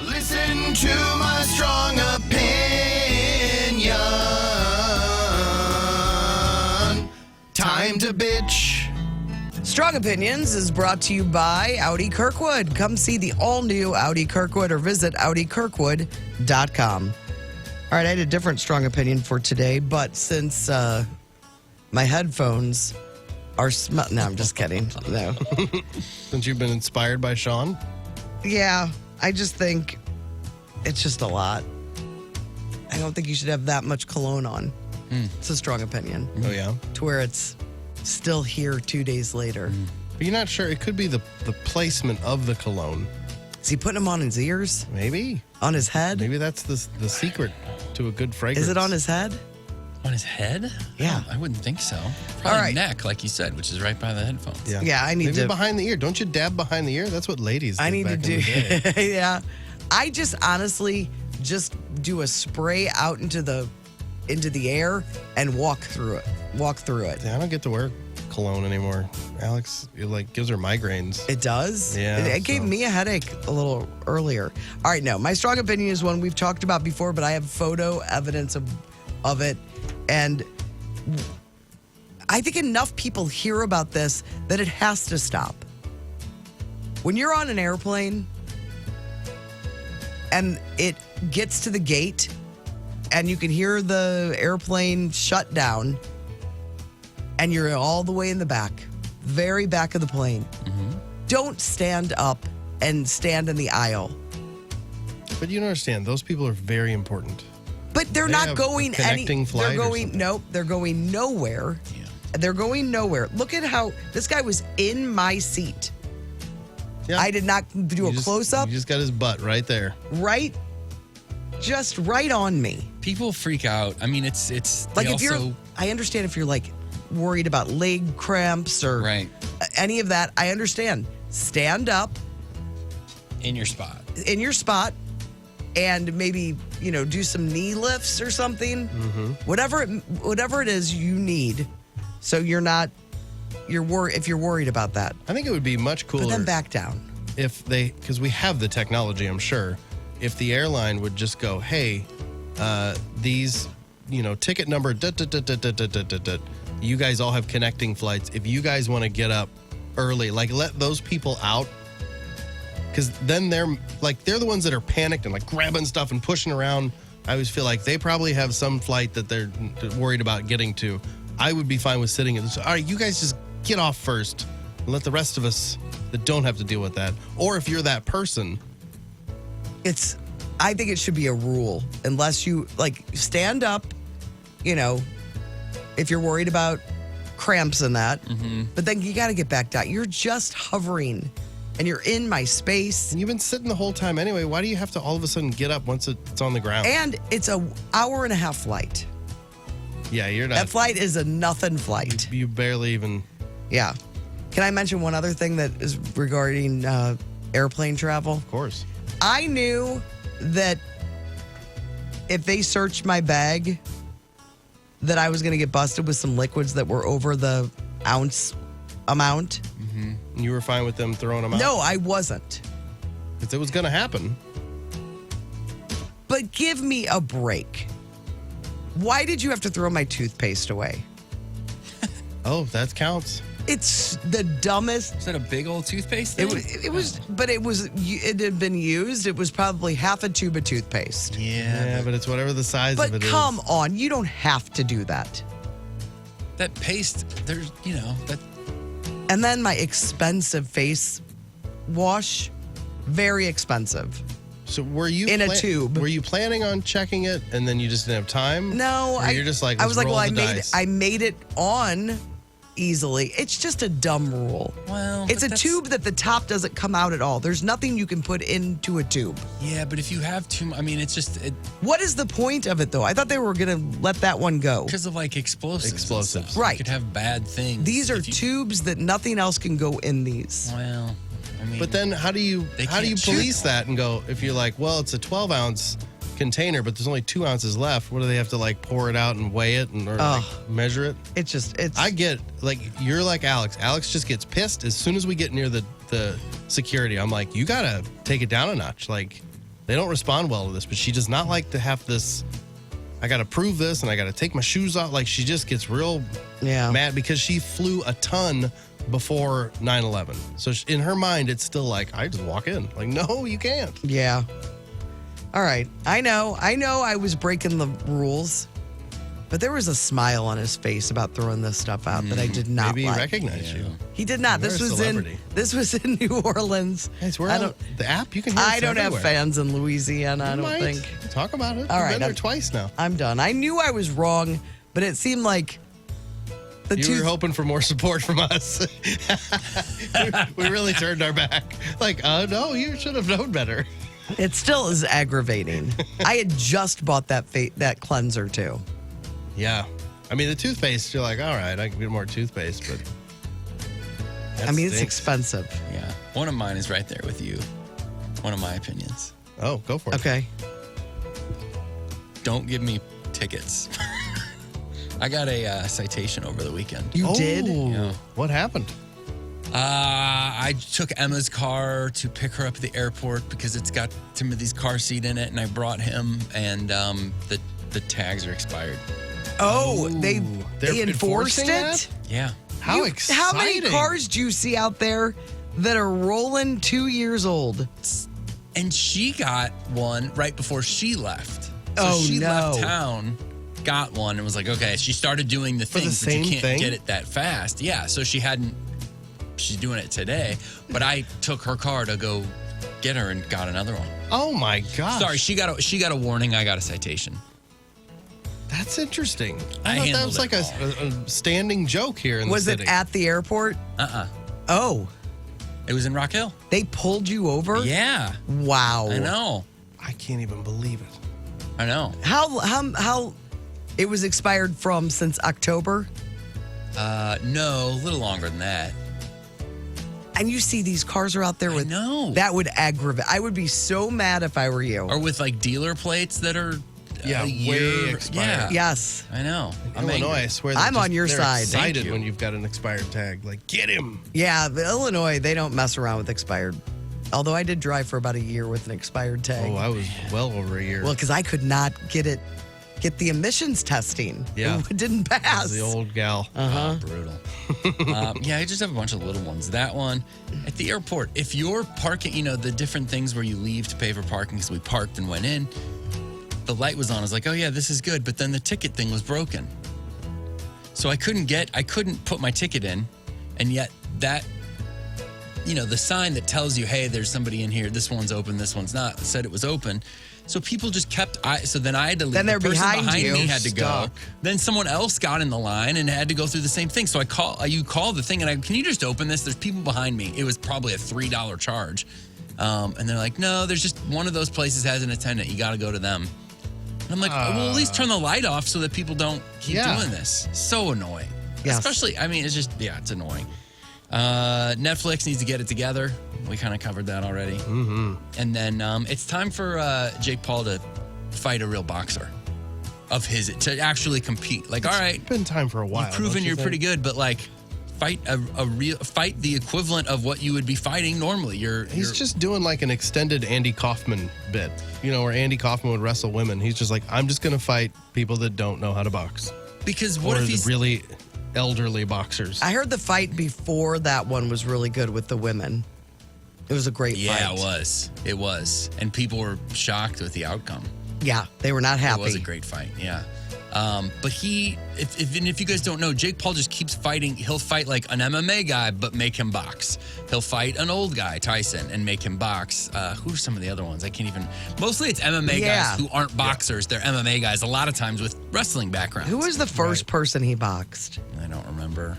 Listen to my strong opinion. Time to bitch. Strong Opinions is brought to you by Audi Kirkwood. Come see the all-new Audi Kirkwood or visit AudiKirkwood.com. All right, I had a different strong opinion for today, but since my headphones are no, I'm just kidding. No. Since you've been inspired by Sean? Yeah, I just think it's just a lot. I don't think you should have that much cologne on. It's a strong opinion. Oh, yeah? To where it's still here 2 days later. But you're not sure. It could be the placement of the cologne. Is he putting them on his ears? Maybe. On his head? Maybe that's the secret to a good fragrance. Is it on his head? On his head? Yeah. I wouldn't think so. Probably All right. neck, like you said, which is right by the headphones. Yeah, I need Maybe to. behind the ear. Don't you dab behind the ear? That's what ladies do. I need to back do. in the day. Yeah, I just honestly just do a spray out into the air and walk through it. Yeah, I don't get to wear cologne anymore. Alex, it gives her migraines. It does? Yeah, It gave me a headache a little earlier. All right, no, my strong opinion is one we've talked about before, but I have photo evidence of it. And I think enough people hear about this that it has to stop. When you're on an airplane and it gets to the gate and you can hear the airplane shut down and you're all the way in the back, very back of the plane, don't stand up and stand in the aisle. But you don't understand. Those people are very important. But they're They not have going a connecting flight They're or going something. nope. They're going nowhere. Yeah. They're going nowhere. Look at how this guy was in my seat. Yeah. I did not do a close up. You just got his butt right there. Right, just right on me. People freak out. I mean, it's Like they if you're, also, I understand if you're like worried about leg cramps or right any of that. I understand. Stand up in your spot. in your spot and maybe, do some knee lifts or something. Whatever it is you need, so if you're worried about that. I think it would be much cooler Put them back down. if because we have the technology, I'm sure, if the airline would just go, hey, these, ticket number, you guys all have connecting flights. If you guys want to get up early, let those people out. Because then they're the ones that are panicked and grabbing stuff and pushing around. I always feel like they probably have some flight that they're worried about getting to. I would be fine with sitting all right, you guys just get off first and let the rest of us that don't have to deal with that. Or if you're that person. I think it should be a rule unless you stand up, if you're worried about cramps and that, but then you got to get back down. You're just hovering and you're in my space. And you've been sitting the whole time anyway. Why do you have to all of a sudden get up once it's on the ground? And it's an hour-and-a-half flight. Yeah, you're not. That flight is a nothing flight. You barely even. Yeah. Can I mention one other thing that is regarding airplane travel? Of course. I knew that if they searched my bag, that I was going to get busted with some liquids that were over the ounce amount. And you were fine with them throwing them out? No, I wasn't. Because it was going to happen. But give me a break. Why did you have to throw my toothpaste away? Oh, that counts. It's the dumbest. Is that a big old toothpaste It thing? was, but it had been used. It was probably half a tube of toothpaste. Yeah, but it's whatever the size of But it is. come on, you don't have to do that. That paste, there's, that. And then my expensive face wash, very expensive. So were you In a tube. Were you planning on checking it and then you just didn't have time? No, Or you're just like, I was let's like, roll well, the dice. I made it on easily. It's just a dumb rule. Well, It's but a that's- tube that the top doesn't come out at all. There's nothing you can put into a tube. Yeah, but if you have too much, I mean, it's just What is the point of it, though? I thought they were going to let that one go. because of explosives. and Explosives. stuff. Right. You could have bad things. These are if you- tubes that nothing else can go in these. Well, I mean, But then how do you They police can't shoot. that and go, if you're like, well, it's a 12-ounce container, but there's only 2 ounces left. What do they have to pour it out and weigh it and or measure it? It's I get you're like Alex. Alex just gets pissed as soon as we get near the security. I'm like, you gotta take it down a notch. they don't respond well to this, but she does not like to have this. I got to prove this, and I got to take my shoes off. Like, she just gets real mad because she flew a ton before 9/11. So in her mind, it's still like, I just walk in. Like, no, you can't. Yeah. All right. I know I was breaking the rules, but there was a smile on his face about throwing this stuff out that I did not Maybe he like. recognized you. He did not. You're a celebrity. This was in New Orleans. Guys, we're on the app. You can hear I us don't have everywhere. fans in Louisiana, I You don't might. think. Talk about it. All You've right, been there I'm- twice now. I'm done. I knew I was wrong, but it seemed like You were hoping for more support from us. we really turned our back. Like, no, you should have known better. It still is aggravating. I had just bought that cleanser too. Yeah. I mean, the toothpaste, you're like, all right, I can get more toothpaste, but that I mean, it's stinks. expensive. Yeah. One of mine is right there with you. One of my opinions. Oh, go for it. Okay. Don't give me tickets. I got a citation over the weekend. You did? Yeah. What happened? I took Emma's car to pick her up at the airport because it's got Timothy's car seat in it, and I brought him, and the tags are expired. Oh, Ooh, they they're enforced enforcing it? that? Yeah. How exciting. How many cars do you see out there that are rolling 2 years old? And she got one right before she left. So Oh, she no. left town, got one, and was like, okay, she started doing the For the things, but same you can't thing? get it that fast. Yeah, so she's doing it today, but I took her car to go get her and got another one. Oh, my gosh. Sorry, she got a warning, I got a citation. That's interesting. I thought that handled was it like a standing joke here in Was the it city. at the airport? Oh, It was in Rock Hill. they pulled you over? Yeah, Wow. I know. I can't even believe it. I know. How it was expired from since October? No, a little longer than that. And you see these cars are out there with know. that would aggravate. I would be so mad if I were you. Or with like dealer plates that are Yeah, a way year expired. Yeah, Yes. I know. I'm Illinois, angry. I swear. I'm they're on your they're side. Excited Thank you. when you've got an expired tag. Like, get him. Yeah, the Illinois, they don't mess around with expired. Although I did drive for about a year with an expired tag. Oh, I was well over a year. Well, because I could not get the emissions testing. Yeah. It didn't pass. the old gal. Oh, brutal. Yeah, I just have a bunch of little ones. That one at the airport. If you're parking, the different things where you leave to pay for parking because we parked and went in. The light was on. I was like, oh yeah, this is good. But then the ticket thing was broken, so I couldn't put my ticket in, and yet that. The sign that tells you, hey, there's somebody in here. This one's open. This one's not. Said it was open. So people just kept. So then I had to leave. Then they're the person behind you, me had to go. stuck. Then someone else got in the line and had to go through the same thing. So you call the thing, and can you just open this? There's people behind me. It was probably a $3 charge, and they're like, no, there's just one of those places has an attendant. You got to go to them. And I'm like, well, at least turn the light off so that people don't keep doing this. So annoying. Yes. Especially, it's just, it's annoying. Netflix needs to get it together. We kind of covered that already. Mm-hmm. And then it's time for Jake Paul to fight a real boxer to actually compete. Like, all right, It's been time for a while. you've proven don't you you're think? pretty good, but like, fight fight the equivalent of what you would be fighting normally. He's just doing like an extended Andy Kaufman bit, where Andy Kaufman would wrestle women. He's just like, I'm just going to fight people that don't know how to box. because what or if the he's really elderly boxers. I heard the fight before that one was really good with the women. It was a great fight. Yeah, it was, and people were shocked with the outcome. Yeah, they were not happy. It was a great fight, yeah. But if you guys don't know, Jake Paul just keeps fighting. He'll fight like an MMA guy, but make him box. He'll fight an old guy, Tyson, and make him box. Who are some of the other ones? I can't even. Mostly it's MMA guys who aren't boxers. They're MMA guys, a lot of times with wrestling backgrounds. Who was the first person he boxed? I don't remember.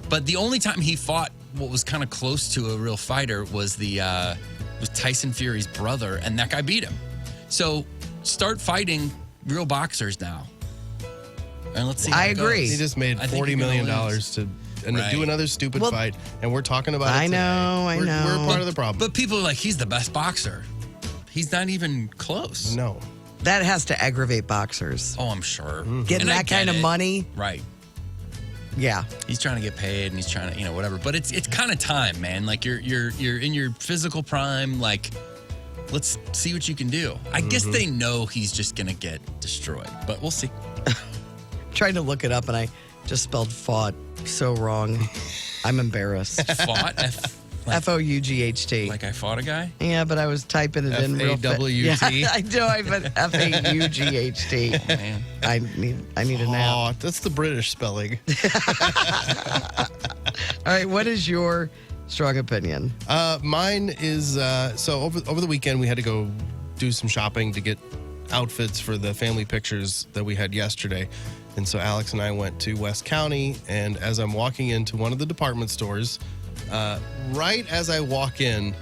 But the only time he fought what was kind of close to a real fighter was was Tyson Fury's brother, and that guy beat him. So start fighting real boxers now. And let's see. How I it agree. goes. He just made I think $40 you're million gonna lose. to Right. do another stupid Well, fight, and we're talking about it I today. know, I We're know. part of the problem. But people are like, he's the best boxer. He's not even close. no. That has to aggravate boxers. Oh, I'm sure. Getting And I that kind get of it. money, Right. yeah. He's trying to get paid and he's trying to, whatever. But it's kind of time, man. Like you're in your physical prime. Like let's see what you can do. I guess they know he's just going to get destroyed, but we'll see. Trying to look it up, and I just spelled fought so wrong. I'm embarrassed. Fought? F-O-U-G-H-T. Like I fought a guy? Yeah, but I was typing it in real fast. F-A-W-T? Yeah, I know. I put F-A-U-G-H-T. Oh, man. I need a nap. Oh, that's the British spelling. All right, what is your strong opinion? Mine is so over the weekend we had to go do some shopping to get outfits for the family pictures that we had yesterday. And so Alex and I went to West County, and as I'm walking into one of the department stores, right as I walk in,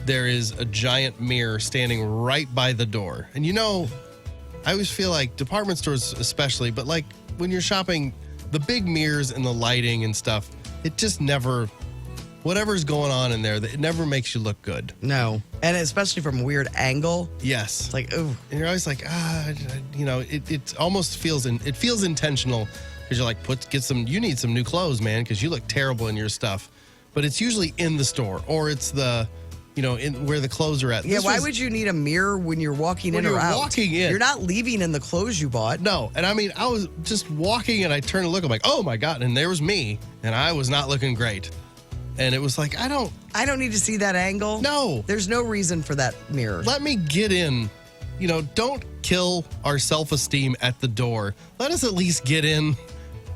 there is a giant mirror standing right by the door. And I always feel like department stores especially, but like when you're shopping, the big mirrors and the lighting and stuff, it just never, whatever's going on in there, it never makes you look good. No. And especially from a weird angle. Yes. It's like, ooh. And you're always like, it almost feels, it feels intentional because you're like, you need some new clothes, man, because you look terrible in your stuff. But it's usually in the store, or it's in where the clothes are at. Yeah, why would you need a mirror when you're walking in or out? Walking in. You're not leaving in the clothes you bought. No. And I mean, I was just walking and I turned to look. I'm like, oh my God. And there was me. And I was not looking great. And it was like, I don't need to see that angle. No. There's no reason for that mirror. Let me get in. Don't kill our self-esteem at the door. Let us at least get in.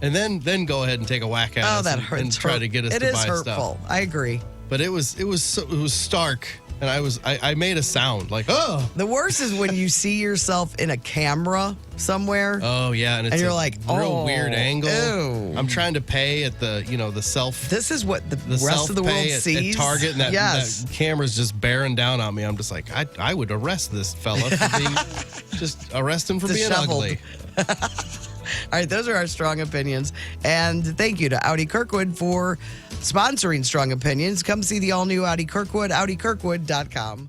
And then go ahead and take a whack at us that hurts. and try to get us to buy stuff. It is hurtful. I agree. But it was stark, and I made a sound like, oh. The worst is when you see yourself in a camera somewhere. Oh yeah, and you're like, real weird angle. Ew. I'm trying to pay at the the self. This is what the rest of the world sees. At Target, and yes. that camera's just bearing down on me. I'm just like, I would arrest this fella for being just arrest him for being ugly. All right, those are our strong opinions. And thank you to Audi Kirkwood for sponsoring Strong Opinions. Come see the all-new Audi Kirkwood, audikirkwood.com.